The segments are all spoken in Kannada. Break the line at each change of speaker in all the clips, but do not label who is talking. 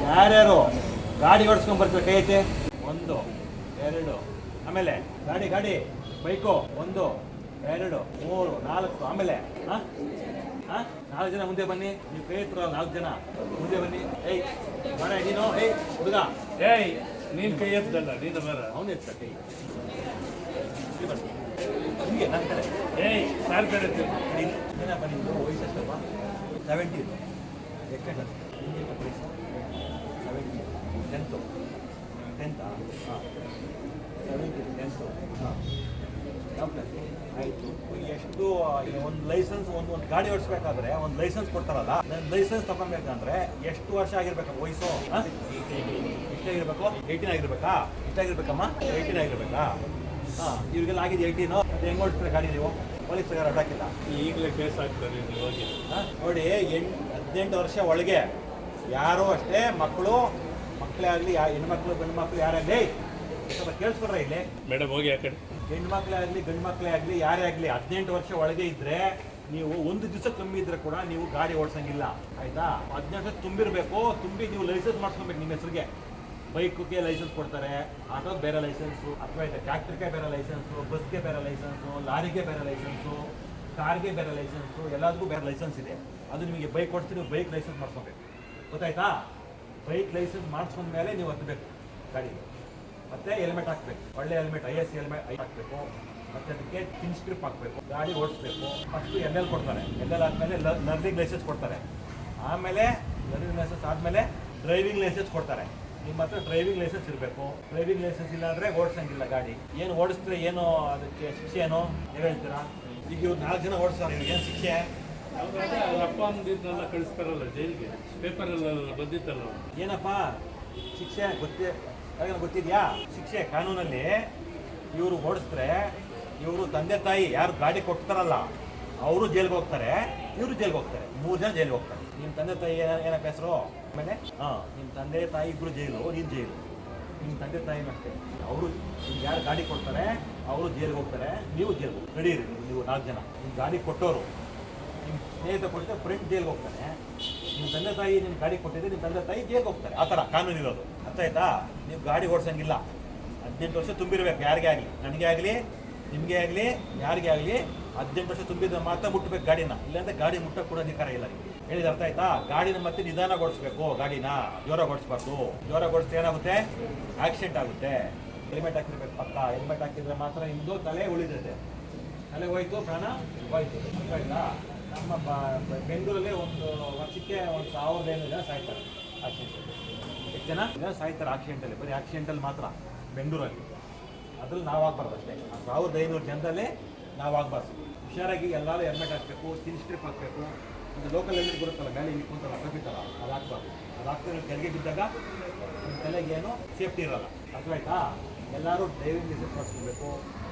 ಯಾರ್ಯಾರು ಗಾಡಿ ಓಡಿಸ್ಕೊಂಡ್ ಬರ್ತಾರೆ ಕೈ ಐತೆ? 1 2 ಆಮೇಲೆ ಗಾಡಿ ಬೈಕು 1 2 3 4 ಆಮೇಲೆ 4 ಜನ ಮುಂದೆ ಬನ್ನಿ. ನೀವು ಕೈ ಎತ್ತರ 4 ಜನ ಮುಂದೆ ಬನ್ನಿ. ಏಯ್ ಬರ ನೀನು, ಏಯ್ ಹುಡುಗ,
ಏಯ್ ನೀನ್ ಕೈ ಎತ್ತಲ್ಲ, ನೀನು ಬರ.
ಅವನು ಎತ್ತ ಕೈ ಹಿಂಗೆ ನನ್ನ ಕಡೆ.
ಏಯ್ ಸಾರ್ ಕಡೆ
ಏನಪ್ಪ ನಿಮ್ಮದು ವಯಸ್ಸೆಷ್ಟಪ್ಪ? 17 ಎಷ್ಟು 17 10th ಹಾಂ 17 10th ಹಾಂ ಯಾವ ಕ್ಲಾಸ್ ಆಯಿತು. ಎಷ್ಟು ಒಂದು ಲೈಸೆನ್ಸ್ ಒಂದು ಗಾಡಿ ಓಡಿಸ್ಬೇಕಾದ್ರೆ ಒಂದು ಲೈಸೆನ್ಸ್ ಕೊಡ್ತಾರಲ್ಲ, ಲೈಸೆನ್ಸ್ ತಗೊಬೇಕಂದ್ರೆ ಎಷ್ಟು ವರ್ಷ ಆಗಿರ್ಬೇಕಪ್ಪ ವಯಸ್ಸು? ಎಷ್ಟಾಗಿರ್ಬೇಕು? 18 ಆಗಿರ್ಬೇಕಾ? ಎಷ್ಟಾಗಿರ್ಬೇಕಮ್ಮ? 18 ಆಗಿರ್ಬೇಕಾ? ಹಾಂ ಇವ್ರಿಗೆಲ್ಲ ಆಗಿದೆ 18. ಅದು ಹೆಂಗೆ ಓಡಿಸ್ತಾರೆ ಗಾಡಿ ನೀವು? ಪೊಲೀಸ್ ಅಡ್ಡಾಕಿಲ್ಲ,
ಈಗಲೇ ಕೇಸ್ ಹಾಕ್ತಾರೆ ನೀವು ಹೋಗಿ.
ನೋಡಿ 18 ವರ್ಷ ಒಳಗೆ ಯಾರೂ ಅಷ್ಟೇ ಮಕ್ಕಳೇ ಆಗಲಿ, ಹೆಣ್ಮಕ್ಳು ಗಂಡು ಮಕ್ಕಳು ಯಾರಾಗಲಿ ಸ್ವಲ್ಪ ಕೇಳಿಸ್ಕೊಡ್ರೆ ಇಲ್ಲಿ
ಮೇಡಮ್ ಹೋಗಿ ಆ ಕಡೆ.
ಹೆಣ್ಮಕ್ಳೇ ಆಗಲಿ ಗಂಡು ಮಕ್ಕಳೇ ಆಗಲಿ ಯಾರೇ ಆಗಲಿ 18 ವರ್ಷ ಒಳಗೆ ಇದ್ದರೆ ನೀವು ಒಂದು ದಿವಸ ಕಮ್ಮಿ ಇದ್ರೆ ಕೂಡ ನೀವು ಗಾಡಿ ಓಡಿಸಂಗಿಲ್ಲ, ಆಯ್ತಾ? 18 ವರ್ಷ ತುಂಬಿ ನೀವು ಲೈಸೆನ್ಸ್ ಮಾಡಿಸ್ಕೊಬೇಕು ನಿಮ್ಮ ಹೆಸರಿಗೆ. ಬೈಕ್ಗೆ ಲೈಸೆನ್ಸ್ ಕೊಡ್ತಾರೆ, ಆಟೋಗೆ ಬೇರೆ ಲೈಸೆನ್ಸು, ಅಥವಾ ಟ್ರ್ಯಾಕ್ಟರ್ಗೆ ಬೇರೆ ಲೈಸೆನ್ಸು, ಬಸ್ಗೆ ಬೇರೆ ಲೈಸೆನ್ಸು, ಲಾರಿಗೆ ಬೇರೆ ಲೈಸೆನ್ಸು, ಕಾರ್ಗೆ ಬೇರೆ ಲೈಸೆನ್ಸು, ಎಲ್ಲದಕ್ಕೂ ಬೇರೆ ಲೈಸೆನ್ಸ್ ಇದೆ. ಅದು ನಿಮಗೆ ಬೈಕ್ ಓಡಿಸ್ತೀವಿ, ನೀವು ಬೈಕ್ ಲೈಸೆನ್ಸ್ ಮಾಡಿಸ್ಕೊಬೇಕು, ಗೊತ್ತಾಯ್ತಾ? ಬೈಕ್ ಲೈಸೆನ್ಸ್ ಮಾಡಿಸ್ಕೊಂಡ್ಮೇಲೆ ನೀವು ಹತ್ತಬೇಕು ಗಾಡಿಗೆ. ಮತ್ತು ಹೆಲ್ಮೆಟ್ ಹಾಕಬೇಕು, ಒಳ್ಳೆ ಹೆಲ್ಮೆಟ್, IS ಹೆಲ್ಮೆಟ್ ಹಾಕಬೇಕು. ಮತ್ತು ಅದಕ್ಕೆ ಪಿನ್ ಸ್ಟ್ರಿಪ್ ಹಾಕಬೇಕು, ಗಾಡಿ ಓಡಿಸ್ಬೇಕು. ಫಸ್ಟು LL ಕೊಡ್ತಾರೆ, LL ಆದಮೇಲೆ ಲರ್ನಿಂಗ್ ಲೈಸೆನ್ಸ್ ಕೊಡ್ತಾರೆ, ಆಮೇಲೆ ಲರ್ನಿಂಗ್ ಲೈಸೆನ್ಸ್ ಆದಮೇಲೆ ಡ್ರೈವಿಂಗ್ ಲೈಸೆನ್ಸ್ ಕೊಡ್ತಾರೆ. ನಿಮ್ಮ ಹತ್ರ ಡ್ರೈವಿಂಗ್ ಲೈಸೆನ್ಸ್ ಇರಬೇಕು. ಡ್ರೈವಿಂಗ್ ಲೈಸೆನ್ಸ್ ಇಲ್ಲ ಅಂದರೆ ಓಡಿಸಂಗಿಲ್ಲ ಗಾಡಿ. ಏನು ಓಡಿಸಿದ್ರೆ ಏನು ಅದಕ್ಕೆ ಶಿಕ್ಷೆ ಏನು ನೀವು ಹೇಳ್ತೀರಾ? ಈಗ ಇವ್ರು 4 ಜನ ಓಡಿಸ್ತಾರೆ, ಇವ್ರಿಗೇನು ಶಿಕ್ಷೆ?
ಅವ್ರ ಅಪ್ಪ ಅಂದಿದ್ದನ್ನೆಲ್ಲ ಕಳಿಸ್ತಾರಲ್ಲ ಜೈಲಿಗೆ, ಪೇಪರೆಲ್ಲ ಬಂದಿತ್ತಲ್ಲ.
ಏನಪ್ಪ ಶಿಕ್ಷೆ ಗೊತ್ತಿದೆಯಾ? ಶಿಕ್ಷೆ ಕಾನೂನಲ್ಲಿ ಇವರು ಓಡಿಸಿದ್ರೆ ಇವರು ತಂದೆ ತಾಯಿ ಯಾರು ಗಾಡಿ ಕೊಡ್ತಾರಲ್ಲ ಅವರು ಜೈಲಿಗೆ ಹೋಗ್ತಾರೆ, ಇವರು ಜೈಲಿಗೆ ಹೋಗ್ತಾರೆ. 3 ಜನ ಜೈಲಿಗೆ ಹೋಗ್ತಾರೆ. ನಿಮ್ಮ ತಂದೆ ತಾಯಿ ಏನಪ್ಪ ಹೆಸರು? ಆಮೇಲೆ ನಿಮ್ಮ ತಂದೆ ತಾಯಿ ಇಬ್ಬರು ಜೈಲು, ನೀನು ಜೈಲು. ನಿಮ್ಮ ತಂದೆ ತಾಯಿನೂ ಅಷ್ಟೇ, ಅವರು ಯಾರು ಗಾಡಿ ಕೊಡ್ತಾರೆ ಅವರು ಜೈಲಿಗೆ ಹೋಗ್ತಾರೆ, ನೀವು ಜೈಲಿಗೆ ನಡೀರಿ. ನೀವು 4 ಜನ ನಿಮ್ಮ ಗಾಡಿ ಕೊಟ್ಟವರು, ನಿಮ್ಮ ಸ್ನೇಹಿತ ಕೊಟ್ಟರೆ ಫ್ರೆಂಡ್ ಜೈಲಿಗೆ ಹೋಗ್ತಾನೆ. ನಿಮ್ಮ ತಂದೆ ತಾಯಿ ನಿಮ್ಮ ಗಾಡಿ ಕೊಟ್ಟಿದ್ರೆ ನಿಮ್ಮ ತಂದೆ ತಾಯಿ ಜೈಲಿಗೆ ಹೋಗ್ತಾರೆ. ಆ ಥರ ಕಾನೂನು ಇರೋದು, ಅರ್ಥ ಆಯ್ತಾ? ನೀವು ಗಾಡಿ ಓಡಿಸಂಗಿಲ್ಲ. 18 ವರ್ಷ ತುಂಬಿರ್ಬೇಕು, ಯಾರಿಗೇ ಆಗಲಿ, ನನಗೆ ಆಗಲಿ ನಿಮಗೆ ಆಗಲಿ ಯಾರಿಗೇ ಆಗಲಿ 18 ವರ್ಷ ತುಂಬಿದ್ರೆ ಮಾತ್ರ ಮುಟ್ಟಬೇಕು ಗಾಡಿನ, ಇಲ್ಲಾಂದರೆ ಗಾಡಿ ಮುಟ್ಟಕ್ಕೆ ಕೂಡ ಅಧಿಕಾರ ಇಲ್ಲ. ನಿಮಗೆ ಹೇಳಿದ ಅರ್ಥ ಆಯ್ತಾ? ಗಾಡಿನ ಮತ್ತೆ ನಿಧಾನ ಓಡಿಸ್ಬೇಕು, ಗಾಡಿನ ಜೋರಾಗಿ ಓಡಿಸ್ಬಾರ್ದು. ಜೋರಾಗಿ ಓಡಿಸಿದ್ರೆ ಏನಾಗುತ್ತೆ? ಆಕ್ಸಿಡೆಂಟ್ ಆಗುತ್ತೆ. ಹೆಲ್ಮೆಟ್ ಹಾಕಿರ್ಬೇಕು ಪಕ್ಕ. ಹೆಲ್ಮೆಟ್ ಹಾಕಿದ್ರೆ ಮಾತ್ರ ನಿಮ್ಮದು ತಲೆ ಉಳಿತದೆ. ತಲೆ ಹೋಯ್ತು, ಪ್ರಾಣ ಹೋಯ್ತು, ಅರ್ಥ ಆಯ್ತಾ? ನಮ್ಮ ಬೆಂಗಳೂರಲ್ಲಿ ಒಂದು ವರ್ಷಕ್ಕೆ 1,500 ಜನ ಸಾಯ್ತಾರೆ ಆಕ್ಸಿಡೆಂಟಲ್ಲಿ. ಎಷ್ಟು ಜನ ಸಾಯ್ತಾರೆ ಆಕ್ಸಿಡೆಂಟಲ್ಲಿ? ಬರೀ ಆಕ್ಸಿಡೆಂಟಲ್ಲಿ ಮಾತ್ರ ಬೆಂಗಳೂರಲ್ಲಿ. ಅದ್ರಲ್ಲಿ ನಾವು ಆಗಬಾರ್ದು ಅಷ್ಟೇ. 1,500 ಜನದಲ್ಲೇ ನಾವು ಆಗಬಾರ್ದು. ಹುಷಾರಾಗಿ ಎಲ್ಲರೂ ಹೆಲ್ಮೆಟ್ ಹಾಕಬೇಕು, ಪಿನ್ ಸ್ಟ್ರಿಪ್ ಹಾಕಬೇಕು. ಒಂದು ಲೋಕಲ್ ಹೆಲ್ಮೆಟ್ ಬರುತ್ತಲ್ಲ, ಮೇಲೆ ಇಲ್ಲಿ ಕುಂತಲ್ಲ ಕಪ್ಪಿತ್ತಲ್ಲ, ಅದು ಹಾಕ್ಬಾರ್ದು. ಅದು ಹಾಕ್ತಾರೆ ಕೆಳಗೆ ಬಿದ್ದಾಗ ನಿಮ್ಮ ತಲೆಗೆ ಏನು ಸೇಫ್ಟಿ ಇರೋಲ್ಲ, ಅರ್ಥವಾಯ್ತಾ? ಎಲ್ಲರೂ ಡ್ರೈವಿಂಗ್ ಲೈಸೆನ್ಸ್ ಮಾಡಿಸ್ಕೊಬೇಕು,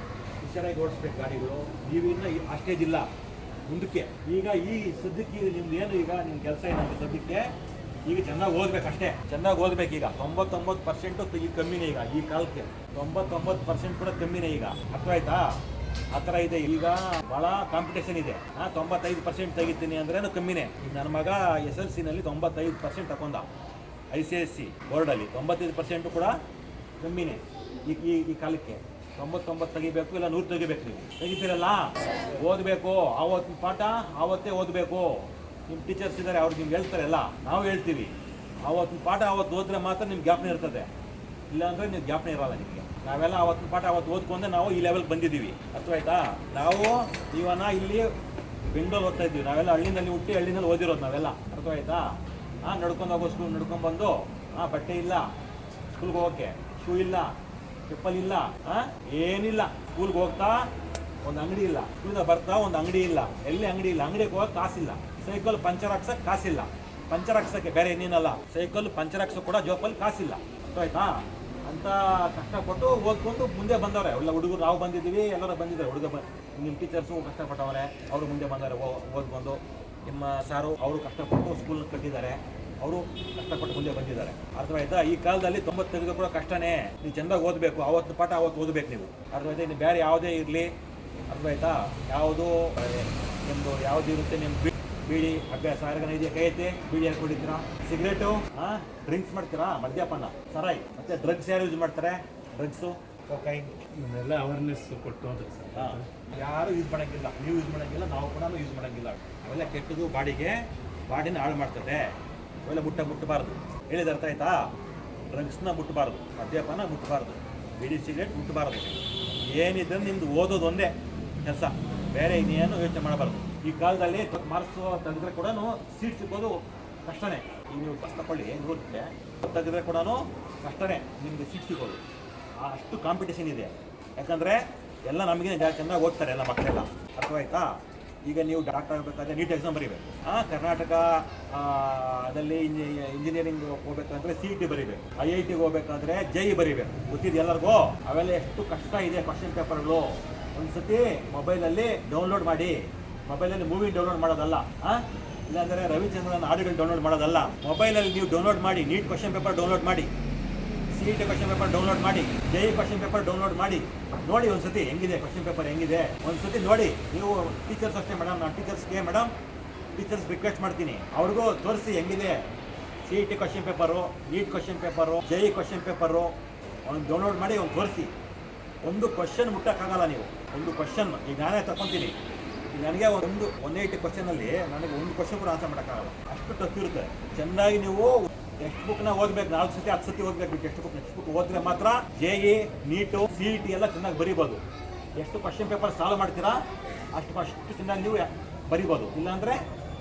ಹುಷಾರಾಗಿ ಓಡಿಸ್ಬೇಕು ಗಾಡಿಗಳು. ನೀವು ಇನ್ನೂ ಆ ಸ್ಟೇಜ್ ಇಲ್ಲ ಮುಂದಕ್ಕೆ. ಈಗ ಈ ಸದ್ಯಕ್ಕೆ ನಿಮ್ದು ಏನು ಈಗ ನಿಮ್ಮ ಕೆಲಸ ಏನಂತ ಸದ್ಯಕ್ಕೆ ಈಗ ಚೆನ್ನಾಗಿ ಓದ್ಬೇಕು ಅಷ್ಟೇ. ಚೆನ್ನಾಗಿ ಓದ್ಬೇಕು. ಈಗ 99% ಈಗ ಕಮ್ಮಿನೇ. ಈಗ ಈ ಕಾಲಕ್ಕೆ 99% ಕೂಡ ಕಮ್ಮಿನೇ ಈಗ, ಅರ್ಥವಾಯ್ತಾ? ಆ ಥರ ಇದೆ ಈಗ, ಭಾಳ ಕಾಂಪಿಟೇಷನ್ ಇದೆ. 95% ತೆಗಿತೀನಿ ಅಂದ್ರೇನು ಕಮ್ಮಿನೇ. ಈಗ ನನ್ನ ಮಗ SLCನಲ್ಲಿ 95% ತಗೊಂಡ, ICSC ಬೋರ್ಡಲ್ಲಿ 95% ಕೂಡ ಕಮ್ಮಿನೇ ಈ ಕಾಲಕ್ಕೆ. 99 ತೆಗಿಬೇಕು, ಇಲ್ಲ 100 ತೆಗಿಬೇಕು. ನೀವು ತೆಗಿತೀರಲ್ಲ, ಓದಬೇಕು. ಆವತ್ತಿನ ಪಾಠ ಆವತ್ತೇ ಓದಬೇಕು. ನಿಮ್ಮ ಟೀಚರ್ಸ್ ಇದ್ದಾರೆ, ಅವ್ರಿಗೆ ನಿಮ್ಗೆ ಹೇಳ್ತಾರಲ್ಲ, ನಾವು ಹೇಳ್ತೀವಿ. ಆವತ್ತಿನ ಪಾಠ ಆವತ್ತು ಓದಿದ್ರೆ ಮಾತ್ರ ನಿಮ್ಗೆ ಜ್ಞಾಪನೆ ಇರ್ತದೆ, ಇಲ್ಲಾಂದರೆ ನೀವು ಜ್ಞಾಪನೆ ಇರೋಲ್ಲ ನಿಮಗೆ. ನಾವೆಲ್ಲ ಆವತ್ತಿನ ಪಾಠ ಆವತ್ತು ಓದ್ಕೊಂಡೆ ನಾವು ಈ ಲೆವೆಲ್ಗೆ ಬಂದಿದ್ದೀವಿ, ಅರ್ಥವಾಯ್ತಾ? ನಾವು ಇವನ್ನ ಇಲ್ಲಿ ಬೆಂಗಳೂರು ಓದ್ತಾ ಇದ್ದೀವಿ, ನಾವೆಲ್ಲ ಹಳ್ಳಿನಲ್ಲಿ ಹುಟ್ಟಿ ಹಳ್ಳಿನಲ್ಲಿ ಓದಿರೋದು ನಾವೆಲ್ಲ, ಅರ್ಥವಾಯ್ತಾ? ನಡ್ಕೊಂಡು ಹೋಗೋ ಸ್ಕೂಲ್ ನಡ್ಕೊಂಡ್ಬಂದು ಬಟ್ಟೆ ಇಲ್ಲ, ಸ್ಕೂಲ್ಗೆ ಹೋಗೋಕ್ಕೆ ಶೂ ಇಲ್ಲ, ಚಪ್ಪಲ್ ಇಲ್ಲ, ಏನಿಲ್ಲ. ಸ್ಕೂಲ್ಗೆ ಹೋಗ್ತಾ ಒಂದು ಅಂಗಡಿ ಇಲ್ಲ, ಸ್ಕೂಲಿಂದ ಬರ್ತಾ ಒಂದು ಅಂಗಡಿ ಇಲ್ಲ, ಎಲ್ಲಿ ಅಂಗಡಿ ಇಲ್ಲ, ಅಂಗಡಿಗೆ ಹೋಗೋಕೆ ಕಾಸಿಲ್ಲ, ಸೈಕಲ್ ಪಂಚರ್ ಹಾಕ್ಸೋಕ್ಕೆ ಕಾಸಿಲ್ಲ. ಪಂಚರ್ ಹಾಕ್ಸೋಕ್ಕೆ ಬೇರೆ ಇನ್ನೇನಲ್ಲ, ಸೈಕಲ್ ಪಂಚರ್ ಹಾಕ್ಸೋಕೆ ಕೂಡ ಜೋಪಲ್ಲಿ ಕಾಸಿಲ್ಲ, ಅರ್ಥವಾಯ್ತಾ? ಅಂತ ಕಷ್ಟಪಟ್ಟು ಓದ್ಕೊಂಡು ಮುಂದೆ ಬಂದವ್ರೆ ಎಲ್ಲ ಹುಡುಗರು. ನಾವು ಬಂದಿದ್ದೀವಿ, ಎಲ್ಲರೂ ಬಂದಿದ್ದಾರೆ. ನಿಮ್ಮ ಟೀಚರ್ಸು ಕಷ್ಟಪಟ್ಟವ್ರೆ, ಅವರು ಮುಂದೆ ಬಂದವ್ರೆ ಓದ್ಕೊಂಡು. ನಿಮ್ಮ ಸಾರು ಅವರು ಕಷ್ಟಪಟ್ಟು ಸ್ಕೂಲ್ ಕಟ್ಟಿದ್ದಾರೆ, ಅವರು ಕಷ್ಟಪಟ್ಟು ಮುಂದೆ ಬಂದಿದ್ದಾರೆ, ಅರ್ಥವಾಯ್ತಾ? ಈ ಕಾಲದಲ್ಲಿ 90 ತೆಗೆದು ಕೂಡ ಕಷ್ಟನೇ. ನೀವು ಚೆಂದಾಗಿ ಓದಬೇಕು, ಆವತ್ತು ಪಾಠ ಆವತ್ತು ಓದಬೇಕು ನೀವು, ಅರ್ಥವಾಯ್ತಾ? ಇನ್ನು ಬೇರೆ ಯಾವುದೇ ಇರಲಿ, ಅರ್ಥವಾಯ್ತಾ? ಯಾವುದು ನಿಮ್ಮದು ಯಾವುದು ಇರುತ್ತೆ ನಿಮ್ಮ ಬೀಡಿ ಅಭ್ಯಾಸ ಯಾರಿಗಾನ ಇದೆಯಾ? ಕೈ ಐತೆ. ಬೀಡಿ ಯಾರು ಕುಡಿತೀರಾ? ಸಿಗರೇಟು, ಡ್ರಿಂಕ್ಸ್ ಮಾಡ್ತೀರಾ? ಮದ್ಯಪಾನ, ಸರಾಯಿ, ಮತ್ತೆ ಡ್ರಗ್ಸ್ ಯಾರು ಯೂಸ್ ಮಾಡ್ತಾರೆ? ಡ್ರಗ್ಸು, ಕೊಕೈನ್,
ಇವನ್ನೆಲ್ಲ ಅವೇರ್ನೆಸ್ ಕೊಟ್ಟು ಹೋದ್ರೆ ಸರ್.
ಯಾರು ಯೂಸ್ ಮಾಡೋಂಗಿಲ್ಲ. ನೀವು ಯೂಸ್ ಮಾಡೋಂಗಿಲ್ಲ, ನಾವು ಕೂಡ ಯೂಸ್ ಮಾಡೋಂಗಿಲ್ಲ. ಅವೆಲ್ಲ ಕೆಟ್ಟದು, ಬಾಡಿನ ಹಾಳು ಮಾಡ್ತದೆ. ಅವೆಲ್ಲ ಮುಟ್ಟಬಾರ್ದು. ಹೇಳಿದ ಅರ್ಥ ಆಯ್ತಾ? ಡ್ರಗ್ಸ್ನ ಮುಟ್ಟಬಾರ್ದು, ಮದ್ಯಪಾನ ಮುಟ್ಟಬಾರ್ದು, ಬೀಡಿ ಸಿಗರೇಟ್ ಮುಟ್ಟಬಾರ್ದು. ಏನಿದ್ರೆ ನಿಮ್ದು ಓದೋದು ಒಂದೇ ಕೆಲಸ, ಬೇರೆ ಇನ್ನೇನು ಯೋಚನೆ ಮಾಡಬಾರ್ದು. ಈ ಕಾಲದಲ್ಲಿ ಮಾರ್ಕ್ಸ್ ತೆಗೆದ್ರೆ ಕೂಡ ಸೀಟ್ ಸಿಗೋದು ಕಷ್ಟನೇ. ಈಗ ನೀವು ಬಸ್ ತಗೊಳ್ಳಿ 100 ತೆಗೆದ್ರೆ ಕೂಡ ಕಷ್ಟನೇ ನಿಮಗೆ ಸೀಟ್ ಸಿಗೋದು. ಅಷ್ಟು ಕಾಂಪಿಟೇಷನ್ ಇದೆ. ಯಾಕಂದರೆ ಎಲ್ಲ ನಮಗೆ ಚೆನ್ನಾಗಿ ಓದ್ತಾರೆ ಎಲ್ಲ ಮಕ್ಕಳೆಲ್ಲ. ಅರ್ಥವಾಯ್ತಾ? ಈಗ ನೀವು ಡಾಕ್ಟರ್ ಆಗಬೇಕಾದ್ರೆ ನೀಟ್ ಎಕ್ಸಾಮ್ ಬರೀಬೇಕು. ಕರ್ನಾಟಕ ಅದಲ್ಲಿ ಇಂಜಿನಿಯರಿಂಗ್ ಹೋಗ್ಬೇಕಂದ್ರೆ CET ಬರೀಬೇಕು. IITಗೆ ಹೋಗ್ಬೇಕಾದ್ರೆ JEE ಬರೀಬೇಕು. ಗೊತ್ತಿದೆ ಎಲ್ಲರಿಗೂ? ಅವೆಲ್ಲ ಎಷ್ಟು ಕಷ್ಟ ಇದೆ ಕ್ವಶನ್ ಪೇಪರ್ಗಳು. ಒಂದ್ಸತಿ ಮೊಬೈಲಲ್ಲಿ ಡೌನ್ಲೋಡ್ ಮಾಡಿ. ಮೊಬೈಲಲ್ಲಿ ಮೂವಿ ಡೌನ್ಲೋಡ್ ಮಾಡೋದಲ್ಲ, ಇಲ್ಲಾಂದರೆ ರವಿಚಂದ್ರನ್ ಹಾಡುಗಳು ಡೌನ್ಲೋಡ್ ಮಾಡೋದಲ್ಲ. ಮೊಬೈಲಲ್ಲಿ ನೀವು ಡೌನ್ಲೋಡ್ ಮಾಡಿ. ನೀಟ್ ಕ್ವಶನ್ ಪೇಪರ್ ಡೌನ್ಲೋಡ್ ಮಾಡಿ, CET ಕ್ವಶನ್ ಪೇಪರ್ ಡೌನ್ಲೋಡ್ ಮಾಡಿ, JEE ಕ್ವಶನ್ ಪೇಪರ್ ಡೌನ್ಲೋಡ್ ಮಾಡಿ. ನೋಡಿ ಒಂದ್ಸತಿ ಹೆಂಗಿದೆ ಕ್ವಶನ್ ಪೇಪರ್ ಹೆಂಗಿದೆ ಒಂದ್ಸತಿ ನೋಡಿ. ನೀವು ಟೀಚರ್ಸ್ ಅಷ್ಟೇ ಮೇಡಮ್, ನಾನು ಟೀಚರ್ಸ್ ರಿಕ್ವೆಸ್ಟ್ ಮಾಡ್ತೀನಿ, ಅವ್ರಿಗೂ ತೋರಿಸಿ ಹೆಂಗಿದೆ CET question paper, NEET question paper, JEE question paper. ಅವ್ನು ಡೌನ್ಲೋಡ್ ಮಾಡಿ ಅವ್ನು ತೋರಿಸಿ. ಒಂದು ಕ್ವಶನ್ ಮುಟ್ಟಕ್ಕಾಗಲ್ಲ ನೀವು. ಒಂದು ಕ್ವಶನ್ ಈಗ ನಾನೇ ತಗೊತೀನಿ. ಈಗ ನನಗೆ 180 ಕ್ವಶನಲ್ಲಿ ನನಗೆ ಒಂದು ಕ್ವಶನ್ ಕೂಡ ಆನ್ಸರ್ ಮಾಡೋಕ್ಕಾಗಲ್ಲ. ಅಷ್ಟು ಟಫ್ ಇರುತ್ತೆ. ಚೆನ್ನಾಗಿ ನೀವು ಟೆಕ್ಸ್ಟ್ ಬುಕ್ನ ಓದಬೇಕು. 4 ಸತಿ 10 ಸತಿ ಓದಬೇಕು ಟೆಕ್ಸ್ಟ್ ಬುಕ್ ಓದಿದ್ರೆ ಮಾತ್ರ JEE, ನೀಟು, CET ಎಲ್ಲ ಚೆನ್ನಾಗಿ ಬರೀಬೋದು. ಎಷ್ಟು ಕ್ವಶನ್ ಪೇಪರ್ ಸಾಲ್ವ್ ಮಾಡ್ತೀರಾ ಅಷ್ಟು ಚೆನ್ನಾಗಿ ನೀವು ಬರೀಬೋದು. ಇಲ್ಲಾಂದರೆ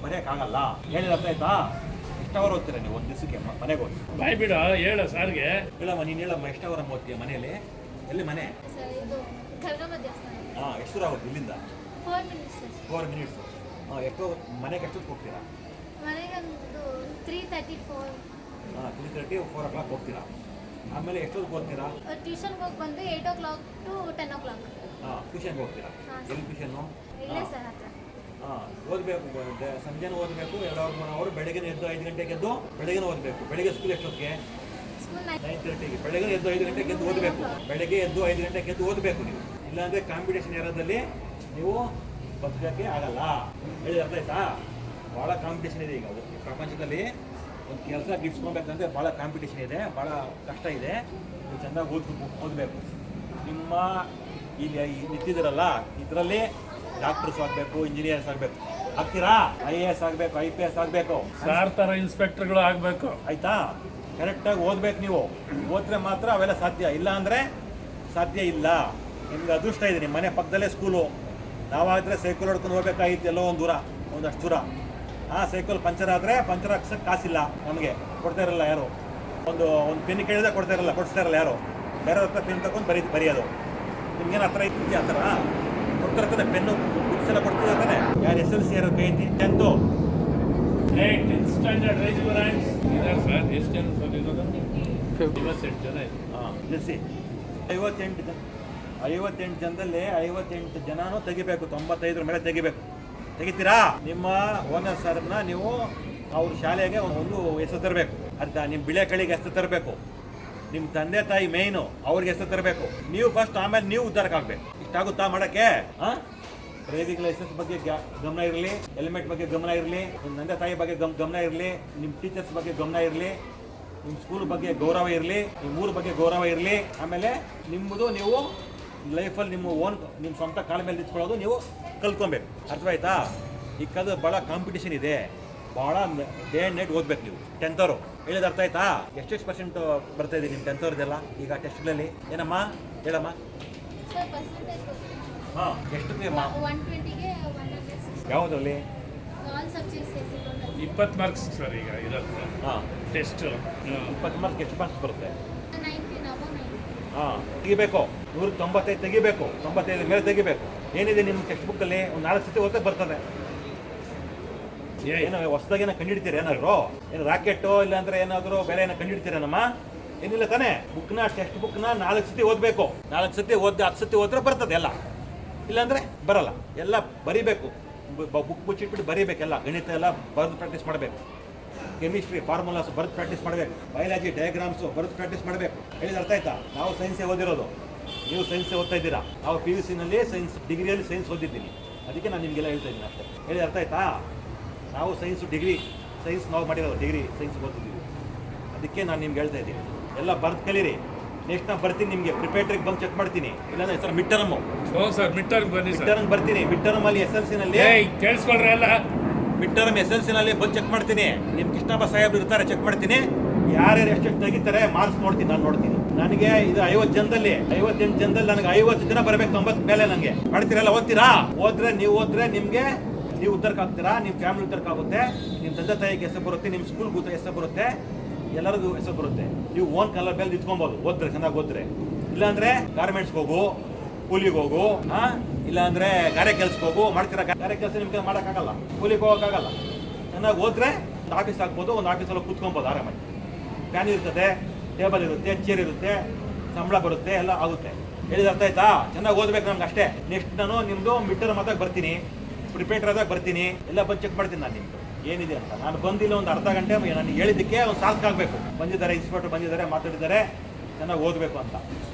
ಬರೆಯೋಕ್ಕಾಗಲ್ಲ. ಹೇಳಿದ ಅರ್ಥ ಆಯ್ತಾ? ಎಷ್ಟು ಅವರ್ ಓದ್ತೀರಾ ನೀವು ಒಂದು ದಿವಸಕ್ಕೆ ಮನೆಗೆ ಹೋಗಿ?
ಬಾಯ್ ಬಿಡ ಹೇಳ ಸಾರ್ಗೆ.
ಹೇಳಮ್ಮ, ನೀನು ಹೇಳಮ್ಮ, ಎಷ್ಟು ಅವರ ಓದ್ತೀಯ ಮನೆಯಲ್ಲಿ? ಎಲ್ಲಿ ಮನೆ? ಎಷ್ಟು ದೂರ ಆಗುತ್ತೆ ಇಲ್ಲಿಂದ? 4 ಮಿನಿಟ್ಸ್. ಎಷ್ಟು ಮನೆಗೆ ಎಷ್ಟೊತ್ತು ಹೋಗ್ತೀರಾ?
3:30
3:30 4 o'clock ಹೋಗ್ತೀರಾ. ಆಮೇಲೆ ಎಷ್ಟೊತ್ತಿಗೆ ಓದ್ತೀರಾ?
ಟ್ಯೂಷನ್ಗೆ ಹೋಗಿ ಬಂದು 8 o'clock to 10 o'clock.
ಟ್ಯೂಷನ್ಗೆ ಹೋಗ್ತೀರಾ? ಎಲ್ಲಿ ಟ್ಯೂಷನ್ನು?
ಇಲ್ಲೇ ಸರ್ ಹತ್ರ.
ಓದಬೇಕು. ಸಂಜೆನೂ ಓದಬೇಕು. 2 hour 3 hour. ಬೆಳಗ್ಗೆ ಎದ್ದು 5 ಗಂಟೆಗೆ ಎದ್ದು ಬೆಳಗ್ಗೆ ಓದಬೇಕು. ಬೆಳಗ್ಗೆ ಸ್ಕೂಲ್ ಎಷ್ಟೊತ್ತಿಗೆ?
ಸ್ಕೂಲ್
9:30ಗೆ. ಬೆಳಗ್ಗೆ ಎದ್ದು 5 ಗಂಟೆಗೆ ಎದ್ದು ಓದಬೇಕು. ಬೆಳಗ್ಗೆ ಎದ್ದು 5 ಗಂಟೆಗೆ ಎದ್ದು ಓದಬೇಕು ನೀವು. ಇಲ್ಲಾಂದರೆ ಕಾಂಪಿಟೇಷನ್ ಏರಿಯಾದಲ್ಲಿ ನೀವು ಬದುಕೋಕ್ಕೆ ಆಗಲ್ಲ. ಹೇಳಿದ ಅರ್ಥ ಆಯ್ತಾ? ಭಾಳ ಕಾಂಪಿಟೇಷನ್ ಇದೆ ಈಗ ಪ್ರಪಂಚದಲ್ಲಿ. ಒಂದು ಕೆಲಸ ಗಿಟ್ಸ್ಕೊಬೇಕಂದ್ರೆ ಭಾಳ ಕಾಂಪಿಟೇಷನ್ ಇದೆ, ಭಾಳ ಕಷ್ಟ ಇದೆ. ನೀವು ಚೆನ್ನಾಗಿ ಓದಬೇಕು. ನಿಮ್ಮ ಈಗ ನಿಂತಿದ್ದೀರಲ್ಲ, ಇದರಲ್ಲಿ ಡಾಕ್ಟರ್ಸ್ ಆಗಬೇಕು, ಇಂಜಿನಿಯರ್ಸ್ ಆಗಬೇಕು. ಆಗ್ತೀರಾ? IAS ಆಗಬೇಕು, IPS ಆಗಬೇಕು,
ಸಾರ್ ಥರ ಇನ್ಸ್ಪೆಕ್ಟರ್ಗಳು ಆಗಬೇಕು.
ಆಯಿತಾ? ಕರೆಕ್ಟಾಗಿ ಓದ್ಬೇಕು. ನೀವು ಓದಿದ್ರೆ ಮಾತ್ರ ಅವೆಲ್ಲ ಸಾಧ್ಯ. ಇಲ್ಲ ಅಂದರೆ ಸಾಧ್ಯ ಇಲ್ಲ. ನಿಮ್ಗೆ ಅದೃಷ್ಟ ಇದೆ, ನಿಮ್ಮ ಮನೆ ಪಕ್ಕದಲ್ಲೇ ಸ್ಕೂಲು. ನಾವಾದರೆ ಸೈಕಲ್ ಹೊಡ್ಕೊಂಡು ಹೋಗ್ಬೇಕಾಗಿತ್ತು ಎಲ್ಲೋ ಒಂದಷ್ಟು ದೂರ. ಸೈಕಲ್ ಪಂಚರ್ ಆದರೆ ಪಂಚರ್ ಹಾಕ್ಸೋಕ್ಕೆ ಕಾಸಿಲ್ಲ, ನಮಗೆ ಕೊಡ್ತಾ ಇರಲ್ಲ ಯಾರು. ಒಂದು ಪೆನ್ ಕೇಳಿದ್ರೆ ಕೊಡ್ತಾ ಇರಲ್ಲ ಯಾರು. ಬೇರೆ ಹತ್ರ ಪೆನ್ ತಗೊಂಡು ಬರೆಯೋದು. ನಿಮ್ಗೇನು ಹತ್ರ ಇತ್ತು ಆ ಥರ ಕೊಡ್ತಿರ್ತಾನೆ. ಪೆನ್ನು ಬುಕ್ಸ್ ಎಲ್ಲ ಕೊಡ್ತಿರ್ತಾನೆ. ಯಾರು SLC ಯಾರು ಕೈ ಐತಿ? 10th
10th standard raise your hands. ಇದ್ದಾರೆ ಸರ್. ಎಷ್ಟು ಜನ ಸರ್ ಇರೋದು? 58 ಜನ ಇದೆ.
ತಿಳಿಸಿ. 58 ಜನದಲ್ಲಿ 58 ಜನನೂ ತೆಗಿಬೇಕು. 95 ಮೇಲೆ ತೆಗಿತೀರಾ? ನಿಮ್ಮ ಓನರ್ ಸರ್ನ ನೀವು ಅವ್ರ ಶಾಲೆಗೆ ಒಂದು ಹೆಸರು ತರಬೇಕು. ಅರ್ಥ ನಿಮ್ಮ ಬಿಳೆ ಕಳಿಗೆ ಹೆಸರು ತರಬೇಕು. ನಿಮ್ಮ ತಂದೆ ತಾಯಿ ಮೇಯ್ನು, ಅವ್ರಿಗೆ ಹೆಸರು ತರಬೇಕು. ನೀವು ಫಸ್ಟ್, ಆಮೇಲೆ ನೀವು ಉದ್ಧಾರಕ್ಕಾಗಬೇಕು. ಇಷ್ಟಾಗುತ್ತಾ ಮಾಡೋಕ್ಕೆ? ಡ್ರೈವಿಂಗ್ ಲೈಸೆನ್ಸ್ ಬಗ್ಗೆ ಗಮನ ಇರಲಿ, ಹೆಲ್ಮೆಟ್ ಬಗ್ಗೆ ಗಮನ ಇರಲಿ, ನಿಮ್ಮ ತಂದೆ ತಾಯಿ ಬಗ್ಗೆ ಗಮನ ಇರಲಿ, ನಿಮ್ಮ ಟೀಚರ್ಸ್ ಬಗ್ಗೆ ಗಮನ ಇರಲಿ, ನಿಮ್ಮ ಸ್ಕೂಲ್ ಬಗ್ಗೆ ಗೌರವ ಇರಲಿ, ನಿಮ್ಮ ಊರ ಬಗ್ಗೆ ಗೌರವ ಇರಲಿ. ಆಮೇಲೆ ನಿಮ್ಮದು ನೀವು ಲೈಫಲ್ಲಿ ನಿಮ್ಮ ಸ್ವಂತ ಕಾಲ ಮೇಲೆ ನಿಂತ್ಕೊಳ್ಳೋದು ನೀವು ಕಲ್ತ್ಕೊಬೇಕು. ಅರ್ಥವಾಯ್ತಾ? ಈ ಕಾಲದ ಭಾಳ ಕಾಂಪಿಟೇಷನ್ ಇದೆ. ಭಾಳ ಡೇ ಆ್ಯಂಡ್ ನೈಟ್ ಓದ್ಬೇಕು ನೀವು. 10th ಅವರು ಹೇಳಿದ ಅರ್ಥ ಆಯ್ತಾ? ಎಷ್ಟು % ಬರ್ತಾ ಇದೆ ನಿಮ್ಮ 10th ಅವ್ರದ್ದೆಲ್ಲ ಈಗ ಟೆಸ್ಟ್ಗಳಲ್ಲಿ? ಏನಮ್ಮ ಹೇಳಮ್ಮ.
ಸರ್ ಪರ್ಸೆಂಟೇಜ್
ಎಷ್ಟು?
120ಗೆ 160.
ಯಾವುದರಲ್ಲಿ?
ಆಲ್ ಸಬ್ಜೆಕ್ಟ್ಸ್
20 ಮಾರ್ಕ್ಸ್ ಸರ್ ಈಗ ಇರೋದು ಟೆಸ್ಟ್.
20 ಮಾರ್ಕ್ಸ್ ಎಷ್ಟು ಮಾರ್ಕ್ಸ್ ಬರುತ್ತೆ?
19 above 90.
ತೆಗಿಬೇಕು. 195 ತೆಗಿಬೇಕು. 95 ಮೇಲೆ ತೆಗಿಬೇಕು. ಏನಿದೆ ನಿಮ್ಮ ಟೆಕ್ಸ್ಟ್ ಬುಕ್ಕಲ್ಲಿ? ಒಂದು 4 ಸತಿ ಓದಕ್ಕೆ ಬರ್ತದೆ. ಏನೋ ಹೊಸದಾಗಿ ಕಂಡುಹಿಡ್ತೀರ? ಏನಾದ್ರು ಏನು ರಾಕೆಟು ಇಲ್ಲಾಂದ್ರೆ ಏನಾದರೂ ಬೇರೆ ಏನೋ ಕಂಡುಹಿಡ್ತೀರೇನಮ್ಮ? ಏನಿಲ್ಲ ತಾನೇ. ಟೆಕ್ಸ್ಟ್ ಬುಕ್ನ 4 ಸತಿ ಓದಬೇಕು. 4 ಸತಿ 10 ಸತಿ ಓದಿದ್ರೆ ಬರ್ತದೆ ಎಲ್ಲ. ಇಲ್ಲಾಂದರೆ ಬರಲ್ಲ. ಎಲ್ಲ ಬರಿಬೇಕು. ಬುಕ್ ಮುಚ್ಚಿಟ್ಬಿಟ್ಟು ಬರೀಬೇಕೆಲ್ಲ. ಗಣಿತ ಎಲ್ಲ ಬರೆದು ಪ್ರಾಕ್ಟೀಸ್ ಮಾಡಬೇಕು. ಕೆಮಿಸ್ಟ್ರಿ ಫಾರ್ಮುಲಾಸ್ ಬರೆದು ಪ್ರಾಕ್ಟೀಸ್ ಮಾಡಬೇಕು. ಬಯಾಲಜಿ ಡಯಾಗ್ರಾಮ್ಸು ಬರೆದು ಪ್ರಾಕ್ಟೀಸ್ ಮಾಡಬೇಕು. ಹೇಳಿದ ಅರ್ಥ ಆಯ್ತಾ? ನಾವು ಸೈನ್ಸೇ ಓದಿರೋದು, ನೀವು ಸೈನ್ಸೇ ಓದ್ತಾ ಇದ್ದೀರಾ. ನಾವು PUCನಲ್ಲಿ ಸೈನ್ಸ್ ಡಿಗ್ರಿಯಲ್ಲಿ ಸೈನ್ಸ್ ಓದಿದ್ದೀನಿ. ಅದಕ್ಕೆ ನಾನು ನಿಮಗೆಲ್ಲ ಹೇಳ್ತಾ ಇದ್ದೀನಿ ಅಷ್ಟೇ. ಹೇಳಿದ ಅರ್ಥ ಆಯ್ತಾ? ನಾವು ಸೈನ್ಸ್ ನಾವು ಮಾಡಿರೋದು ಡಿಗ್ರಿ ಸೈನ್ಸ್ ಓದಿದ್ದೀವಿ. ಅದಕ್ಕೆ ನಾನು ನಿಮ್ಗೆ ಹೇಳ್ತಾ ಇದ್ದೀನಿ, ಎಲ್ಲ ಬರ್ದು ಕಲೀರಿ. ನೆಕ್ಸ್ಟ್ ನಾನು ಬರ್ತೀನಿ ನಿಮಗೆ ಪ್ರಿಪೇಟ್ರಿಗೆ ಬಂದು ಚೆಕ್ ಮಾಡ್ತೀನಿ, ಇಲ್ಲಾಂದ್ರೆ sir mid term
mid term ಬನ್ನಿ ಸರ್.
ಬರ್ತೀನಿ. ಮಿಡ್ ಟರ್ಮ್ ಅಲ್ಲಿ SLC ನಲ್ಲಿ
ಕೇಳಿಸ್ಕೊಳ್ರಿ ಎಲ್ಲ.
ಮಿಡ್ ಟರ್ಮ್ SLC ನಲ್ಲಿ ಬಂದು ಚೆಕ್ ಮಾಡ್ತೀನಿ. ನಿಮ್ ಕೃಷ್ಣಪ್ಪ ಸಾಹೇಬ್ ಇರ್ತಾರೆ, ಚೆಕ್ ಮಾಡ್ತೀನಿ. ಯಾರ್ಯಾರು ಎಷ್ಟೆಷ್ಟು ತೆಗಿತಾರೆ ಮಾರ್ಕ್ಸ್ ನೋಡ್ತೀನಿ, ನಾನು ನೋಡ್ತೀನಿ. ನನಗೆ ಇದು 58 ಜನದಲ್ಲಿ ನನಗೆ 50 ಜನ ಬರಬೇಕು, 90 ಮೇಲೆ ನನಗೆ. ಮಾಡ್ತೀರಲ್ಲ, ಓದ್ತೀರಾ? ನೀವು ಓದಿದ್ರೆ ನಿಮ್ಗೆ ನೀವು ಉತ್ತರಕ್ಕೆ ಆಗ್ತೀರಾ, ನಿಮ್ಮ ಫ್ಯಾಮಿಲಿ ಉತ್ತರಕ್ಕೆ ಆಗುತ್ತೆ, ನಿಮ್ಮ ತಂದೆ ತಾಯಿಗೆ ಹೆಸರು ಬರುತ್ತೆ, ನಿಮ್ಮ ಸ್ಕೂಲ್ಗೆ ಹೆಸರು ಬರುತ್ತೆ, ಎಲ್ಲರಿಗೂ ಹೆಸರು ಬರುತ್ತೆ. ನೀವು ಓನ್ ಕಲರ್ ಮೇಲೆ ನಿಂತ್ಕೊಬೋದು ಓದ್ರೆ, ಚೆನ್ನಾಗಿ ಓದ್ರೆ. ಇಲ್ಲಾಂದ್ರೆ ಗಾರ್ಮೆಂಟ್ಸ್ಗೆ ಹೋಗು, ಕೂಲಿಗೆ ಹೋಗು, ಇಲ್ಲಾಂದ್ರೆ ಗಾರೆ ಕೆಲ್ಸಕ್ಕೆ ಹೋಗು. ಮಾಡ್ತೀರಾ ಗಾರೆ ಕೆಲಸ ನಿಮ್ಗೆ ಮಾಡೋಕ್ಕಾಗಲ್ಲ, ಕೂಲಿಗೆ ಹೋಗೋಕ್ಕಾಗಲ್ಲ. ಚೆನ್ನಾಗಿ ಓದ್ರೆ ಒಂದು ಆಫೀಸ್ ಆಗ್ಬೋದು, ಒಂದು ಆಫೀಸಲ್ಲಿ ಕೂತ್ಕೊಬೋದು ಆರಾಮಾಗಿ. ಫ್ಯಾನ್ ಇರ್ತದೆ, ಟೇಬಲ್ ಇರುತ್ತೆ, ಚೇರ್ ಇರುತ್ತೆ, ಸಂಬಳ ಬರುತ್ತೆ, ಎಲ್ಲ ಆಗುತ್ತೆ. ಹೇಳಿದ ಅರ್ಥ ಆಯ್ತಾ? ಚೆನ್ನಾಗಿ ಓದ್ಬೇಕು ನಮ್ಗೆ ಅಷ್ಟೇ. ನೆಕ್ಸ್ಟ್ ನಾನು ನಿಮ್ಮದು ಮಿಡ್ ಟರ್ಮ್ ಆದಾಗ ಬರ್ತೀನಿ, ಪ್ರಿಪೇಟರ್ ಆದಾಗ ಬರ್ತೀನಿ, ಎಲ್ಲ ಬಂದು ಚೆಕ್ ಮಾಡ್ತೀನಿ ನಾನು ನಿಮ್ಮದು ಏನಿದೆ ಅಂತ. ನಾನು ಬಂದಿಲ್ಲ ಒಂದು ಅರ್ಧ ಗಂಟೆ ನಾನು ಹೇಳಿದ್ದಕ್ಕೆ ಒಂದು ಸಾರ್ಥಕ ಆಗಬೇಕು. ಬಂದಿದ್ದಾರೆ, ಇನ್ಸ್ಪೆಕ್ಟರ್ ಬಂದಿದ್ದಾರೆ, ಮಾತಾಡಿದ್ದಾರೆ, ಚೆನ್ನಾಗಿ ಓದಬೇಕು ಅಂತ.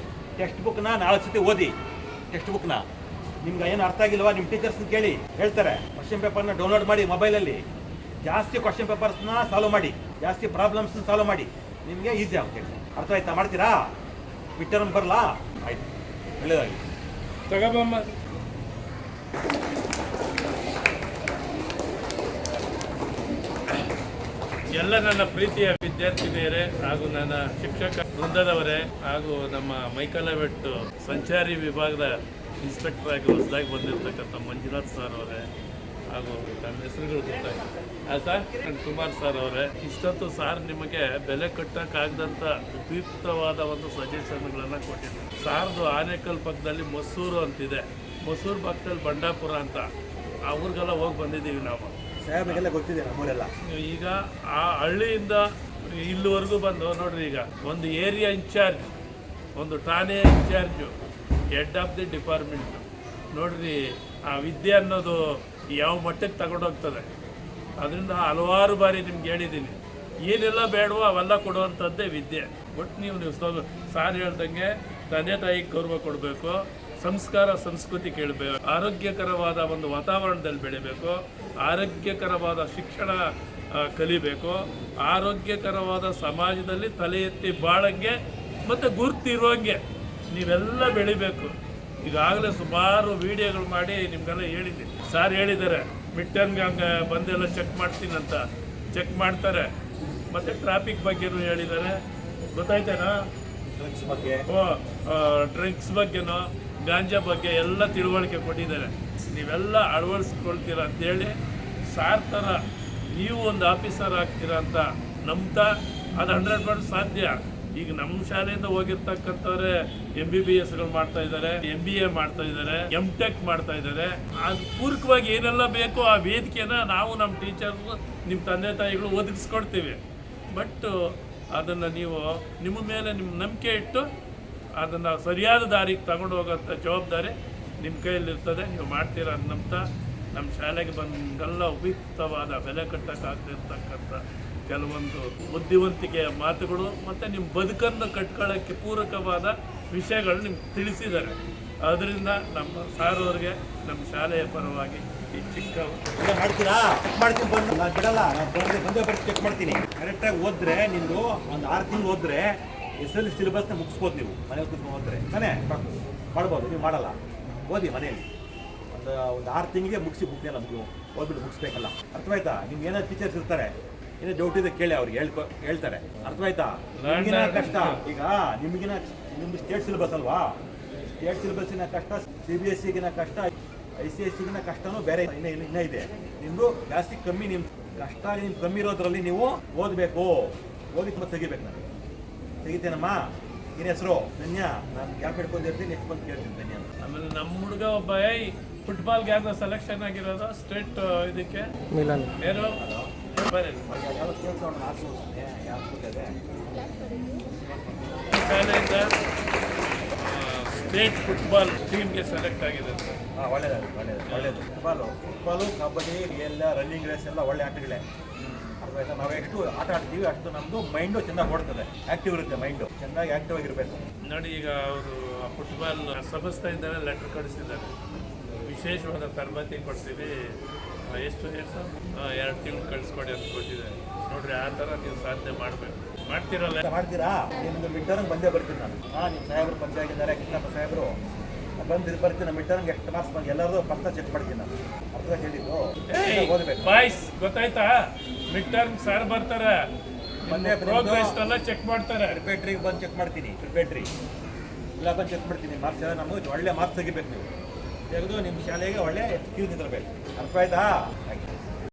ಟೆಕ್ಸ್ಟ್ ಬುಕ್ನ 4 ಸತಿ ಓದಿ. ಟೆಕ್ಸ್ಟ್ ಬುಕ್ನ ನಿಮ್ಗೆ ಏನು ಅರ್ಥ ಆಗಿಲ್ವಾ ನಿಮ್ಮ ಟೀಚರ್ಸ್ನ ಕೇಳಿ, ಹೇಳ್ತಾರೆ. ಕ್ವಶನ್ ಪೇಪರ್ನ ಡೌನ್ಲೋಡ್ ಮಾಡಿ ಮೊಬೈಲಲ್ಲಿ, ಜಾಸ್ತಿ ಕ್ವಶನ್ ಪೇಪರ್ಸ್ನ ಸಾಲ್ವ್ ಮಾಡಿ, ಜಾಸ್ತಿ ಪ್ರಾಬ್ಲಮ್ಸ್ನ ಸಾಲ್ವ್ ಮಾಡಿ, ನಿಮಗೆ ಈಸಿ ಆಗುತ್ತೆ. ಅರ್ಥ ಆಯ್ತಾ? ಮಾಡ್ತೀರಾ? ಮಿಡ್ ಟರ್ಮ್ ಬರಲಾ? ಆಯ್ತು, ಒಳ್ಳೆಯದಾಗಿ
ತಗೋಬಮ್ಮ. ಎಲ್ಲ ನನ್ನ ಪ್ರೀತಿಯ ವಿದ್ಯಾರ್ಥಿನಿಯರೇ ಹಾಗೂ ನನ್ನ ಶಿಕ್ಷಕ ವೃಂದದವರೇ ಹಾಗೂ ನಮ್ಮ ಮೈಕಲಬೆಟ್ಟು ಸಂಚಾರಿ ವಿಭಾಗದ ಇನ್ಸ್ಪೆಕ್ಟರ್ ಆಗಿ ಹೊಸದಾಗಿ ಬಂದಿರತಕ್ಕಂಥ ಮಂಜುನಾಥ್ ಸರ್ ಅವರೇ ಹಾಗೂ ನನ್ನ ಹೆಸರುಗಳು ಗೊತ್ತಾಯಿತು ಸರ್, ಕುಮಾರ್ ಸರ್ ಅವರೇ, ಇಷ್ಟೊತ್ತು ಸಾರ್ ನಿಮಗೆ ಬೆಲೆ ಕಟ್ಟೋಕ್ಕಾಗದಂಥ ಉಪಯುಕ್ತವಾದ ಒಂದು ಸಜೆಷನ್ಗಳನ್ನು ಕೊಟ್ಟಿದ್ರು. ಸಾರ್ದು ಆನೇಕಲ್ ಪಕ್ಕದಲ್ಲಿ ಮಸೂರು ಅಂತಿದೆ, ಮಸೂರು ಪಕ್ಕದಲ್ಲಿ ಬಂಡಾಪುರ ಅಂತ, ಆ ಊರಿಗೆಲ್ಲ ಹೋಗಿ ಬಂದಿದ್ದೀವಿ ನಾವು.
ಸಾಹೇಬ್ರಿಗೆಲ್ಲ ಗೊತ್ತಿದೆ ನಮ್ಮೂರೆಲ್ಲ.
ಈಗ ಆ ಹಳ್ಳಿಯಿಂದ ಇಲ್ಲಿವರೆಗೂ ಬಂದು ನೋಡ್ರಿ, ಈಗ ಒಂದು ಏರಿಯಾ ಇನ್ಚಾರ್ಜ್, ಒಂದು ಠಾಣೆ incharge, head of the department ನೋಡ್ರಿ, ಆ ವಿದ್ಯೆ ಅನ್ನೋದು ಯಾವ ಮಟ್ಟಕ್ಕೆ ತಗೊಂಡೋಗ್ತದೆ. ಅದರಿಂದ ಹಲವಾರು ಬಾರಿ ನಿಮ್ಗೆ ಹೇಳಿದ್ದೀನಿ, ಏನೆಲ್ಲ ಬೇಡವೋ ಅವೆಲ್ಲ ಕೊಡುವಂಥದ್ದೇ ವಿದ್ಯೆ. ಬಟ್ ನೀವು ಸಾರ್ ಹೇಳ್ದಂಗೆ ತಂದೆ ತಾಯಿಗೆ ಗೌರವ ಕೊಡಬೇಕು, ಸಂಸ್ಕಾರ ಸಂಸ್ಕೃತಿ ಕೇಳಬೇಕು, ಆರೋಗ್ಯಕರವಾದ ಒಂದು ವಾತಾವರಣದಲ್ಲಿ ಬೆಳಿಬೇಕು, ಆರೋಗ್ಯಕರವಾದ ಶಿಕ್ಷಣ ಕಲಿಬೇಕು, ಆರೋಗ್ಯಕರವಾದ ಸಮಾಜದಲ್ಲಿ ತಲೆ ಎತ್ತಿ ಬಾಳಂಗೆ ಮತ್ತು ಗುರ್ತಿರುವಂಗೆ ನೀವೆಲ್ಲ ಬೆಳಿಬೇಕು. ಈಗಾಗಲೇ ಸುಮಾರು ವಿಡಿಯೋಗಳು ಮಾಡಿ ನಿಮ್ಗೆಲ್ಲ ಹೇಳಿದ್ದೀನಿ. ಸಾರ್ ಹೇಳಿದ್ದಾರೆ ಮಿಡ್ ಟರ್ಮ್ಗೆ ಹಂಗೆ ಬಂದೆಲ್ಲ ಚೆಕ್ ಮಾಡ್ತೀನಂತ, ಚೆಕ್ ಮಾಡ್ತಾರೆ. ಮತ್ತು ಟ್ರಾಫಿಕ್ ಬಗ್ಗೆನೂ ಹೇಳಿದ್ದಾರೆ, ಗೊತ್ತಾಯ್ತೇನಾ?
ಡ್ರಗ್ಸ್ ಬಗ್ಗೆ,
ಡ್ರಿಂಕ್ಸ್ ಬಗ್ಗೆನೋ ಗಾಂಜಾ ಬಗ್ಗೆ ಎಲ್ಲ ತಿಳುವಳಿಕೆ ಕೊಟ್ಟಿದ್ದಾರೆ. ನೀವೆಲ್ಲ ಅಳವಡಿಸ್ಕೊಳ್ತೀರ ಅಂತೇಳಿ ಸಾರ್ ಥರ ನೀವು ಒಂದು ಆಫೀಸರ್ ಆಗ್ತೀರಾ ಅಂತ ನಂಬ್ತಾ, ಅದು 100% ಸಾಧ್ಯ. ಈಗ ನಮ್ಮ ಶಾಲೆಯಿಂದ ಹೋಗಿರ್ತಕ್ಕಂಥವ್ರೆ MBBSಗಳು ಮಾಡ್ತಾ ಇದ್ದಾರೆ, MBA ಮಾಡ್ತಾ ಇದ್ದಾರೆ, MTech ಮಾಡ್ತಾ ಇದ್ದಾರೆ. ಅದು ಪೂರಕವಾಗಿ ಏನೆಲ್ಲ ಬೇಕೋ ಆ ವೇದಿಕೆನ ನಾವು ನಮ್ಮ ಟೀಚರ್ಸ್, ನಿಮ್ಮ ತಂದೆ ತಾಯಿಗಳು ಒದಗಿಸ್ಕೊಡ್ತೀವಿ. ಬಟ್ ಅದನ್ನು ನೀವು ನಿಮ್ಮ ಮೇಲೆ ನಿಮ್ಮ ನಂಬಿಕೆ ಇಟ್ಟು ಅದನ್ನು ಸರಿಯಾದ ದಾರಿಗೆ ತಗೊಂಡು ಹೋಗೋಂಥ ಜವಾಬ್ದಾರಿ ನಿಮ್ಮ ಕೈಯಲ್ಲಿರ್ತದೆ. ನೀವು ಮಾಡ್ತೀರಾ ಅನ್ನಂತ ನಮ್ಮ ಶಾಲೆಗೆ ಬಂದೆಲ್ಲ ಉಪಯುಕ್ತವಾದ ಬೆಲೆ ಕಟ್ಟೋಕ್ಕಾಗ್ತಿರ್ತಕ್ಕಂಥ ಕೆಲವೊಂದು ಬುದ್ಧಿವಂತಿಕೆಯ ಮಾತುಗಳು ಮತ್ತು ನಿಮ್ಮ ಬದುಕನ್ನು ಕಟ್ಕೊಳ್ಳೋಕ್ಕೆ ಪೂರಕವಾದ ವಿಷಯಗಳು ನಿಮ್ಗೆ ತಿಳಿಸಿದ್ದಾರೆ. ಅದರಿಂದ ನಮ್ಮ ಸಾರ್ ಅವ್ರಿಗೆ ನಮ್ಮ ಶಾಲೆಯ ಪರವಾಗಿ ಈ ಚಿಕ್ಕ
ಎಲ್ಲ ಮಾಡ್ತೀರಾ? ಮಾಡ್ತೀನಿ, ಬಂದು ನಾನು ಬಿಡಲ್ಲ. ನಾನು ಬಂದೇ ಬರ್ತಿ ಚೆಕ್ ಮಾಡ್ತೀನಿ. ಕರೆಕ್ಟಾಗಿ ಓದಿದ್ರೆ ನಿಮ್ಮದು ಒಂದು 6 ತಿಂಗಳು ಓದಿದ್ರೆ SLC ಸಿಲೆಬಸ್ನ ಮುಗಿಸ್ಬೋದು. ನೀವು ಮನೇಲಿ ಕೂತ್ಕೊಂಡು ಓದಿದ್ರೆ ತಾನೇ ಮಾಡ್ಬೋದು. ನೀವು ಮಾಡಲ್ಲ, ಓದಿ ಮನೆಯಲ್ಲಿ ಒಂದು 6 ತಿಂಗಳಿಗೆ ಮುಗಿಸಿ ಬುಕ್ನೆಲ್ಲ ನೀವು ಓದ್ಬಿಟ್ಟು ಮುಗಿಸ್ಬೇಕಲ್ಲ. ಅರ್ಥವಾಯ್ತಾ? ನಿಮ್ಗೆ ಏನೋ ಟೀಚರ್ಸ್ ಇರ್ತಾರೆ, ಏನೋ ಡೌಟ್ ಇದೆ ಕೇಳಿ, ಅವ್ರಿಗೆ ಹೇಳ್ತಾರೆ. ಅರ್ಥವಾಯ್ತಾ? ನಿಮಗಿನ ಕಷ್ಟ ಈಗ ನಿಮ್ದು ಸ್ಟೇಟ್ ಸಿಲೆಬಸ್ ಅಲ್ವಾ? ಸ್ಟೇಟ್ ಸಿಲೆಬಸ್ಸಿನ ಕಷ್ಟ, CBSEಗಿನ ಕಷ್ಟ, ICSEಗಿನ ಕಷ್ಟನೂ ಬೇರೆ ಇನ್ನೂ ಇದೆ. ನಿಮ್ಮದು ಜಾಸ್ತಿ ಕಮ್ಮಿ, ನಿಮ್ಮ ಕಷ್ಟ ನಿಮ್ಗೆ ಕಮ್ಮಿ ಇರೋದ್ರಲ್ಲಿ ನೀವು ಓದಬೇಕು. ಓದಿ ತುಂಬ ತೆಗಿಬೇಕು. ನನಗೆ ತೆಗಿತೇನಮ್ಮ? ಏನ ಹೆಸರು? ಧನ್ಯ. ನಾನು ಗ್ಯಾಪ್ ಹಿಡ್ಕೊಂಡಿರ್ತೀನಿ, ನೆಕ್ಸ್ಟ್ ಬಂದು ಕೇಳ್ತೀನಿ ಧನ್ಯ ಅಂತ.
ಆಮೇಲೆ ನಮ್ಮ ಹುಡುಗ ಒಬ್ಬ ಫುಟ್ಬಾಲ್ಗೆ ಯಾವ್ದು ಸೆಲೆಕ್ಷನ್ ಆಗಿರೋದು ಸ್ಟೇಟ್ ಇದಕ್ಕೆ
ಮಿಲನ್
ಏನು ಬರೀ
ಯಾವ ಕೇಳ್ತಾ ಯಾವ ಇದೆ
ಶಾಲೆಯಿಂದ ಸ್ಟೇಟ್ ಫುಟ್ಬಾಲ್ ಟೀಮ್ಗೆ ಸೆಲೆಕ್ಟ್ ಆಗಿದೆ.
ಹಾಂ, ಒಳ್ಳೇದು. ಫುಟ್ಬಾಲು, ಕಬಡ್ಡಿ ಎಲ್ಲ ರನ್ನಿಂಗ್ ರೇಸ್ ಎಲ್ಲ ಒಳ್ಳೆ ಆಟಗಳೇ. ಅರ್ಥವಾಯ್ತಾ? ನಾವು ಎಷ್ಟು ಆಟ ಆಡ್ತೀವಿ ಅಷ್ಟು ನಮ್ಮದು ಮೈಂಡು ಚೆನ್ನಾಗಿ ಓಡ್ತದೆ, ಆ್ಯಕ್ಟಿವ್ ಇರುತ್ತೆ. ಮೈಂಡು ಚೆನ್ನಾಗಿ ಆ್ಯಕ್ಟಿವ್ ಆಗಿರಬೇಕು.
ನೋಡಿ, ಈಗ ಅವರು ಫುಟ್ಬಾಲ್ ಸಂಸ್ಥೆಯಿಂದಲೇ ಲೆಟರ್ ಕಳಿಸಿದ್ದಾರೆ, ವಿಶೇಷವಾದ ತರಬೇತಿ ಕೊಡ್ತೀವಿ, ಎಷ್ಟು ಎಷ್ಟು 2 ತಿಂಗಳು ಕಳಿಸ್ಕೊಡಿ ಅಂತ ಕೊಟ್ಟಿದ್ದಾರೆ ನೋಡ್ರಿ. ಆ ಥರ ನೀವು ಸಾಧನೆ ಮಾಡಬೇಕು. ಮಾಡ್ತೀರಲ್ಲ?
ಮಾಡ್ತೀರಾ? ನಿಮ್ದು ಮಿಡ್ ಬಂದೇ ಬರ್ತೀನಿ ನಾನು. ನಿಮ್ಮ ಸಾಹೇಬರು ಪಂಚಾಯತಿದ್ದಾರೆ, ಕೃಷ್ಣಪ್ಪ ಸಾಹೇಬರು ಬಂದು ಬರ್ತೀನಿ. ಮಿಡ್ ಟರ್ಮ್ಗೆ ಎಷ್ಟು ಮಾರ್ಕ್ಸ್ ಬಂದು ಎಲ್ಲರೂ ಪಕ್ಕ ಚೆಕ್ ಮಾಡ್ತೀನಿ ನಾನು. ಅರ್ಥ ಹೇಳಿದ್ದು ಓದಬೇಕು.
ಬಾಯ್ಸ್ ಗೊತ್ತಾಯ್ತಾ? ಮಿಡ್ ಟರ್ಮ್ ಸರ್ ಬರ್ತಾರೆ,
ಮೊನ್ನೆ
ಪ್ರೋಗ್ರೆಸ್ ಎಲ್ಲ ಚೆಕ್ ಮಾಡ್ತಾರೆ.
ಪ್ರಿಪೇಟ್ರಿಗೆ ಬಂದು ಚೆಕ್ ಮಾಡ್ತೀನಿ. ಪ್ರಿಪೇಟ್ರಿ ಇಲ್ಲ ಬಂದು ಚೆಕ್ ಮಾಡ್ತೀನಿ. ಮಾರ್ಕ್ಸ್ ಎಲ್ಲ ನಮಗೆ ಒಳ್ಳೆ ಮಾರ್ಕ್ಸ್ ತೆಗಿಬೇಕು. ನೀವು ತೆಗೆದು ನಿಮ್ಮ ಶಾಲೆಗೆ ಒಳ್ಳೆ ಕೀಳು ನಿಂದಿರಬೇಕು. ಅರ್ಥ ಆಯ್ತಾ?